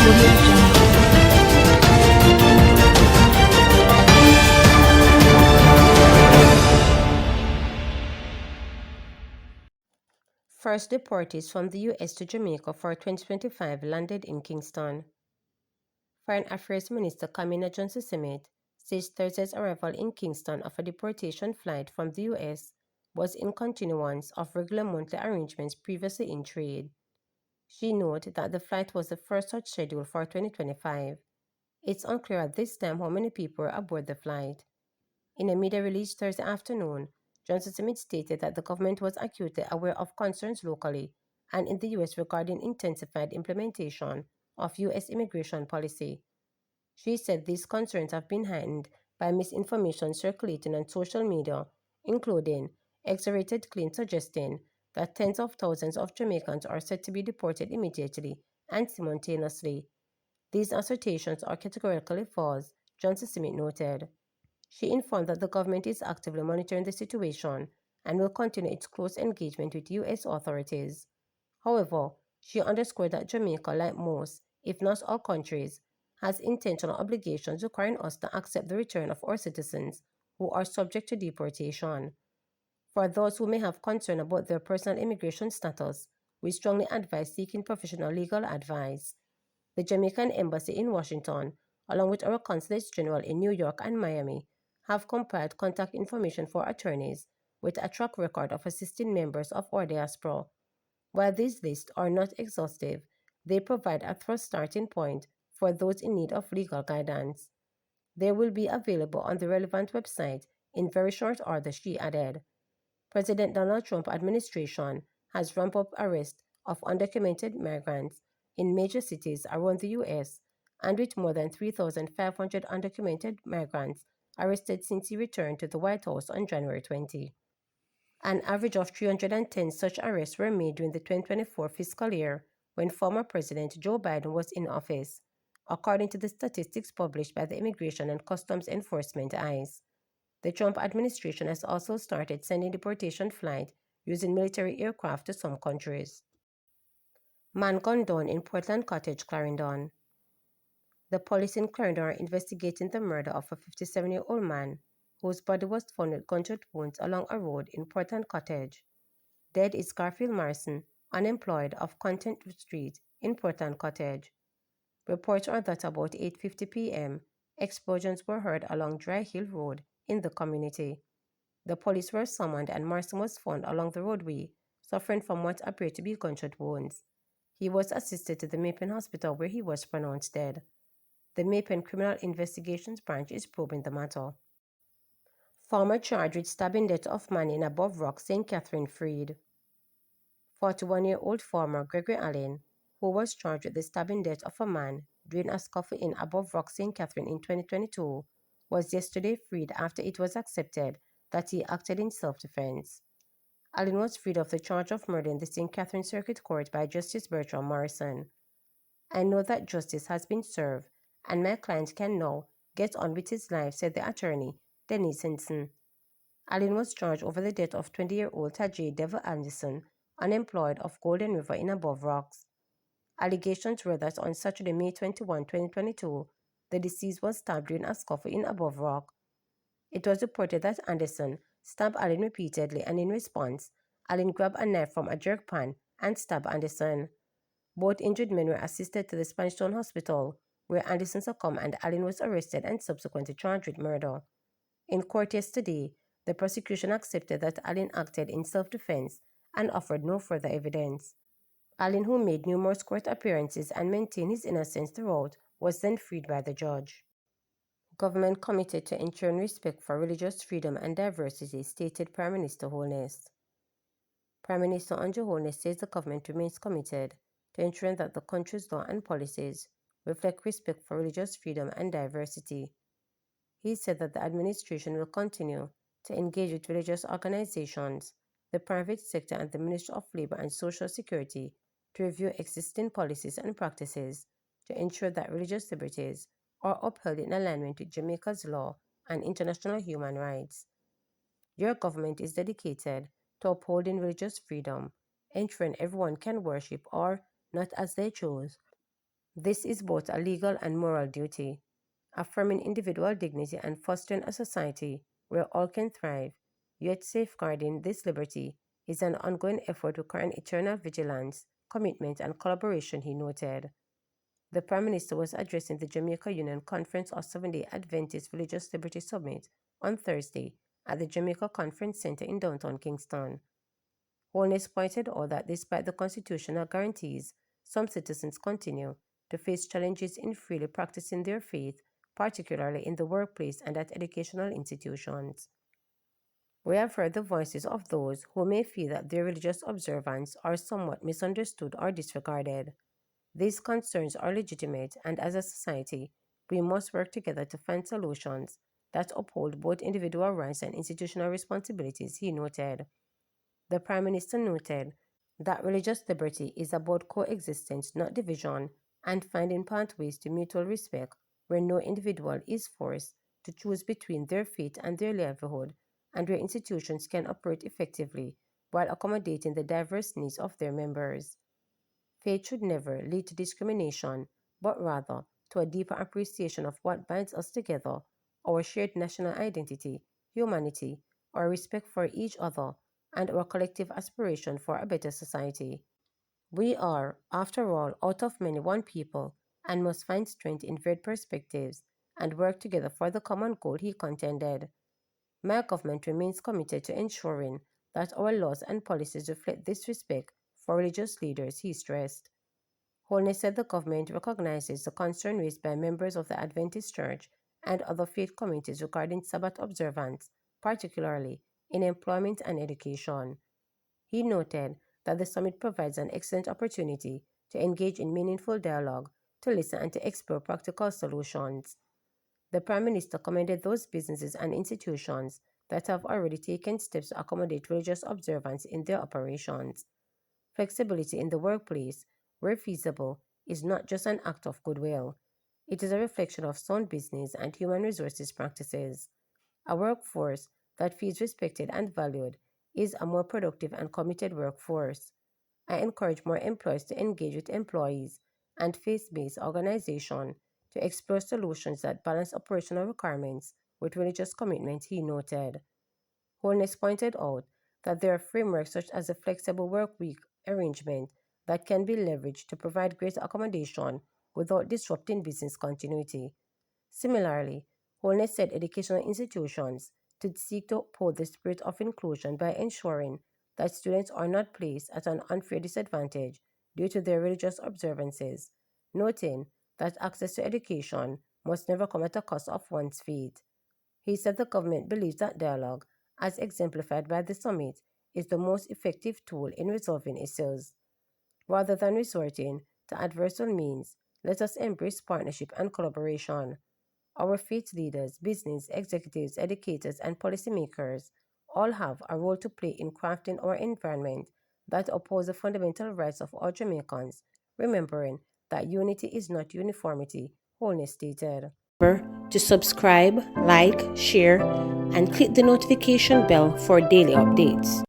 Audio Jungle. First deportees from the U.S. to Jamaica for 2025 landed in Kingston. Foreign Affairs Minister Kamina Johnson-Smith says Thursday's arrival in Kingston of a deportation flight from the U.S. was in continuance of regular monthly arrangements previously in trade. She noted that the flight was the first such scheduled for 2025. It's unclear at this time how many people were aboard the flight. In a media release Thursday afternoon, Johnson-Smith stated that the government was acutely aware of concerns locally and in the U.S. regarding intensified implementation of U.S. immigration policy. She said these concerns have been heightened by misinformation circulating on social media, including exaggerated claims suggesting that tens of thousands of Jamaicans are set to be deported immediately and simultaneously. These assertions are categorically false, Johnson-Smith noted. She informed that the government is actively monitoring the situation and will continue its close engagement with U.S. authorities. However, she underscored that Jamaica, like most, if not all countries, has intentional obligations requiring us to accept the return of our citizens who are subject to deportation. For those who may have concern about their personal immigration status, we strongly advise seeking professional legal advice. The Jamaican Embassy in Washington, along with our consulates general in New York and Miami, have compiled contact information for attorneys with a track record of assisting members of our diaspora. While these lists are not exhaustive, they provide a thorough starting point for those in need of legal guidance. They will be available on the relevant website in very short order, she added. President Donald Trump administration has ramped up arrests of undocumented migrants in major cities around the U.S., and with more than 3,500 undocumented migrants arrested since he returned to the White House on January 20. An average of 310 such arrests were made during the 2024 fiscal year when former President Joe Biden was in office, according to the statistics published by the Immigration and Customs Enforcement ICE. The Trump administration has also started sending deportation flights using military aircraft to some countries. Man gunned down in Portland Cottage, Clarendon. The police in Clarendon are investigating the murder of a 57-year-old man whose body was found with gunshot wounds along a road in Portland Cottage. Dead is Garfield Morrison, unemployed, of Content Street in Portland Cottage. Reports are that about 8:50 p.m., explosions were heard along Dry Hill Road in the community. The police were summoned and Morrison was found along the roadway, suffering from what appeared to be gunshot wounds. He was assisted to the Mapen Hospital where he was pronounced dead. The Mapen Criminal Investigations Branch is probing the matter. Former charged with stabbing death of man in Above Rock, St. Catherine freed. 41-year-old former Gregory Allen, who was charged with the stabbing death of a man during a scuffle in Above Rock, St. Catherine in 2022, was yesterday freed after it was accepted that he acted in self-defense. Allen was freed of the charge of murder in the St. Catherine Circuit Court by Justice Bertram Morrison. I know that justice has been served and my client can now get on with his life, said the attorney, Denise Henson. Allen was charged over the death of 20-year-old Tajay Devil Anderson, unemployed, of Golden River in Above Rocks. Allegations were that on Saturday, May 21, 2022, the deceased was stabbed during a scuffle in Above Rock. It was reported that Anderson stabbed Allen repeatedly, and in response, Allen grabbed a knife from a jerk pan and stabbed Anderson. Both injured men were assisted to the Spanish Town Hospital, where Anderson succumbed and Allen was arrested and subsequently charged with murder. In court yesterday, the prosecution accepted that Allen acted in self-defense and offered no further evidence. Allen, who made numerous court appearances and maintained his innocence throughout, was then freed by the judge. Government committed to ensuring respect for religious freedom and diversity, stated Prime Minister Holness. Prime Minister Andrew Holness says the government remains committed to ensuring that the country's law and policies reflect respect for religious freedom and diversity. He said that the administration will continue to engage with religious organizations, the private sector, and the Ministry of Labor and Social Security to review existing policies and practices to ensure that religious liberties are upheld in alignment with Jamaica's law and international human rights. Your government is dedicated to upholding religious freedom, ensuring everyone can worship or not as they choose, This is both a legal and moral duty, affirming individual dignity and fostering a society where all can thrive, yet safeguarding this liberty is an ongoing effort requiring eternal vigilance, commitment, and collaboration, he noted. The Prime Minister was addressing the Jamaica Union Conference of Seventh-day Adventist Religious Liberty Summit on Thursday at the Jamaica Conference Center in downtown Kingston. Holness pointed out that despite the constitutional guarantees, some citizens continue to face challenges in freely practicing their faith, particularly in the workplace and at educational institutions. We have heard the voices of those who may feel that their religious observance are somewhat misunderstood or disregarded. These concerns are legitimate, and as a society, we must work together to find solutions that uphold both individual rights and institutional responsibilities, he noted. The Prime Minister noted that religious liberty is about coexistence, not division, and finding pathways to mutual respect where no individual is forced to choose between their faith and their livelihood, and where institutions can operate effectively while accommodating the diverse needs of their members. Faith should never lead to discrimination, but rather to a deeper appreciation of what binds us together, our shared national identity, humanity, our respect for each other, and our collective aspiration for a better society. We are, after all, out of many one people, and must find strength in varied perspectives and work together for the common goal, he contended. My government remains committed to ensuring that our laws and policies reflect this respect for religious leaders, he stressed. Holness said the government recognizes the concern raised by members of the Adventist Church and other faith communities regarding Sabbath observance, particularly in employment and education. He noted that the summit provides an excellent opportunity to engage in meaningful dialogue, to listen, and to explore practical solutions. The Prime Minister commended those businesses and institutions that have already taken steps to accommodate religious observance in their operations. Flexibility in the workplace, where feasible, is not just an act of goodwill. It is a reflection of sound business and human resources practices. A workforce that feels respected and valued is a more productive and committed workforce. I encourage more employers to engage with employees and faith-based organizations to explore solutions that balance operational requirements with religious commitment, he noted. Holness pointed out that there are frameworks such as a flexible work week arrangement that can be leveraged to provide greater accommodation without disrupting business continuity. Similarly, Holness said educational institutions to seek to uphold the spirit of inclusion by ensuring that students are not placed at an unfair disadvantage due to their religious observances, noting that access to education must never come at a cost of one's faith. He said the government believes that dialogue, as exemplified by the summit, is the most effective tool in resolving issues. Rather than resorting to adversarial means, let us embrace partnership and collaboration. Our faith leaders, business executives, educators, and policymakers all have a role to play in crafting our environment that upholds the fundamental rights of all Jamaicans, remembering that unity is not uniformity, Holness stated. Remember to subscribe, like, share, and click the notification bell for daily updates.